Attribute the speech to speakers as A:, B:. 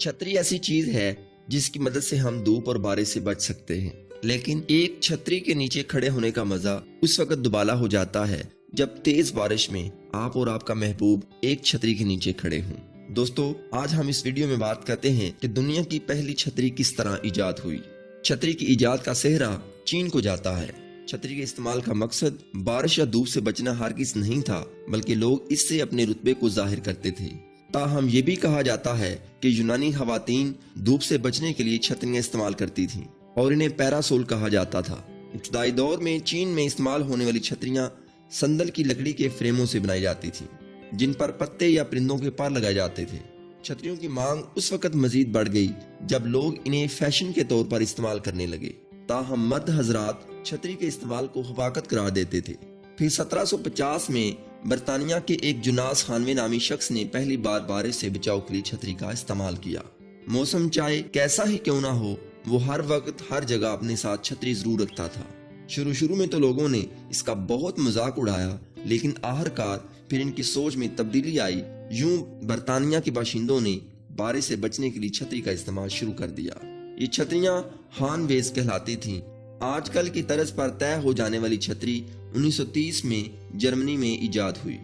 A: چھتری ایسی چیز ہے جس کی مدد سے ہم دھوپ اور بارش سے بچ سکتے ہیں، لیکن ایک چھتری کے نیچے کھڑے ہونے کا مزہ اس وقت دوبالا ہو جاتا ہے جب تیز بارش میں آپ اور آپ کا محبوب ایک چھتری کے نیچے کھڑے ہوں۔ دوستو، آج ہم اس ویڈیو میں بات کرتے ہیں کہ دنیا کی پہلی چھتری کس طرح ایجاد ہوئی۔ چھتری کی ایجاد کا سہرا چین کو جاتا ہے۔ چھتری کے استعمال کا مقصد بارش یا دھوپ سے بچنا ہرگز نہیں تھا، بلکہ لوگ اس سے اپنے رتبے کو ظاہر کرتے تھے۔ تاہم یہ بھی کہا جاتا ہے کہ یونانی خواتین دھوپ سے بچنے کے لیے چھتریاں استعمال کرتی تھیں اور انہیں پیراسول کہا جاتا تھا۔ ابتدائی دور میں چین میں استعمال ہونے والی چھتریاں سندل کی لکڑی کے فریموں سے بنائی جاتی تھیں، جن پر پتے یا پرندوں کے پر لگائے جاتے تھے۔ چھتریوں کی مانگ اس وقت مزید بڑھ گئی جب لوگ انہیں فیشن کے طور پر استعمال کرنے لگے۔ تاہم مرد حضرات چھتری کے استعمال کو حماقت قرار دیتے تھے۔ پھر 1750 میں برطانیہ کے ایک جوناس خانوے نامی شخص نے پہلی بار بارش سے بچاؤ کے لیے چھتری کا استعمال کیا۔ موسم چاہے کیسا ہی کیوں نہ ہو، وہ ہر وقت ہر جگہ اپنے ساتھ چھتری ضرور رکھتا تھا۔ شروع میں تو لوگوں نے اس کا بہت مذاق اڑایا، لیکن آخرکار پھر ان کی سوچ میں تبدیلی آئی۔ یوں برطانیہ کے باشندوں نے بارش سے بچنے کے لیے چھتری کا استعمال شروع کر دیا۔ یہ چھتریاں ہان ویز کہلاتی تھیں۔ آج کل کی طرز پر طے ہو جانے والی چھتری 1930 میں جرمنی میں ایجاد ہوئی۔